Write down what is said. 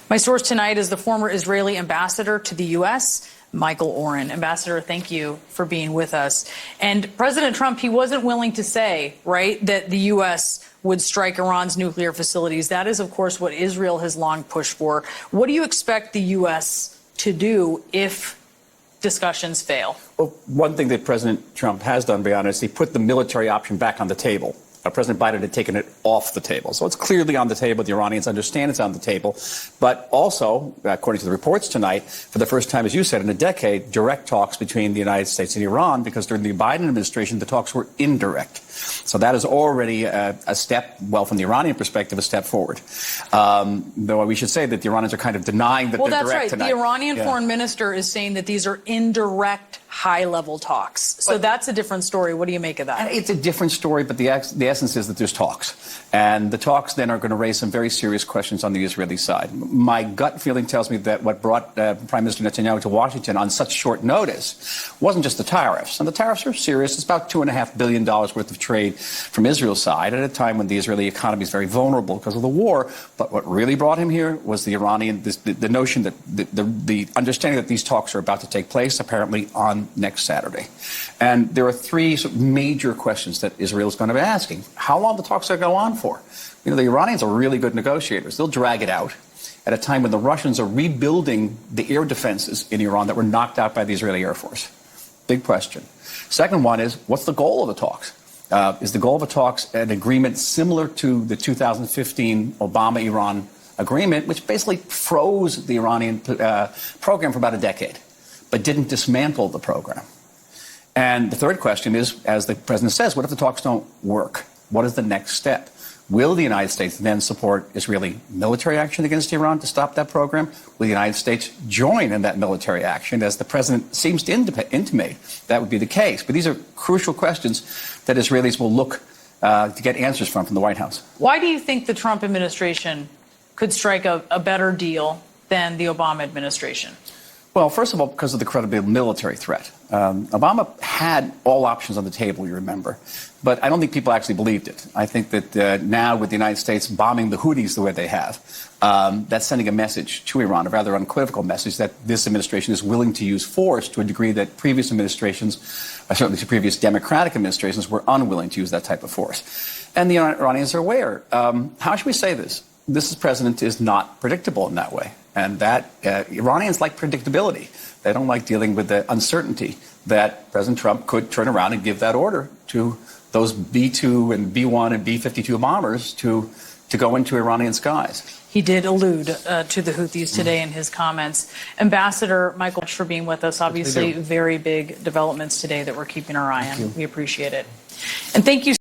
My source tonight is the former Israeli ambassador to the U.S., Michael Oren. Ambassador, thank you for being with us. And President Trump, he wasn't willing to say, right, that the U.S. would strike Iran's nuclear facilities. That is, of course, what Israel has long pushed for. What do you expect the U.S. to do if discussions fail? Well, one thing that President Trump has done, to be honest, he put the military option back on the table. President Biden had taken it off the table. So it's clearly on the table. The Iranians understand it's on the table. But also, according to the reports tonight, for the first time, as you said, in a decade, direct talks between the United States and Iran, because during the Biden administration, the talks were indirect. So that is already a step, well, from the Iranian perspective, a step forward. Though we should say that the Iranians are kind of denying that they're direct right. tonight. The Iranian foreign minister is saying that these are indirect high-level talks. So that's a different story. What do you make of that? It's a different story, but the essence is that there's talks. And the talks then are going to raise some very serious questions on the Israeli side. My gut feeling tells me that what brought Prime Minister Netanyahu to Washington on such short notice wasn't just the tariffs. And the tariffs are serious. It's about $2.5 billion worth of trade from Israel's side at a time when the Israeli economy is very vulnerable because of the war. But what really brought him here was the Iranian, the notion that the understanding that these talks are about to take place, apparently on next Saturday. And there are three major questions that Israel is going to be asking. How long the talks are going to go on for? You know, the Iranians are really good negotiators. They'll drag it out at a time when the Russians are rebuilding the air defenses in Iran that were knocked out by the Israeli Air Force. Big question. Second one is, what's the goal of the talks? Is the goal of the talks an agreement similar to the 2015 Obama-Iran agreement, which basically froze the Iranian program for about a decade, but didn't dismantle the program? And the third question is, as the president says, what if the talks don't work? What is the next step? Will the United States then support Israeli military action against Iran to stop that program? Will the United States join in that military action? As the president seems to intimate, that would be the case. But these are crucial questions that Israelis will look to get answers from the White House. Why do you think the Trump administration could strike a better deal than the Obama administration? Well, first of all, because of the credible military threat. Obama had all options on the table, you remember. But I don't think people actually believed it. I think that now with the United States bombing the Houthis the way they have, that's sending a message to Iran, a rather unequivocal message that this administration is willing to use force to a degree that previous administrations, certainly to previous Democratic administrations, were unwilling to use that type of force. And the Iranians are aware. How should we say this? This president is not predictable in that way. And that Iranians like predictability. They don't like dealing with the uncertainty that President Trump could turn around and give that order to those B-2 and B-1 and B-52 bombers to go into Iranian skies. He did allude to the Houthis today in his comments. Ambassador Michael, thanks for being with us. Obviously, very big developments today that we're keeping our eye on. We appreciate it. And thank you.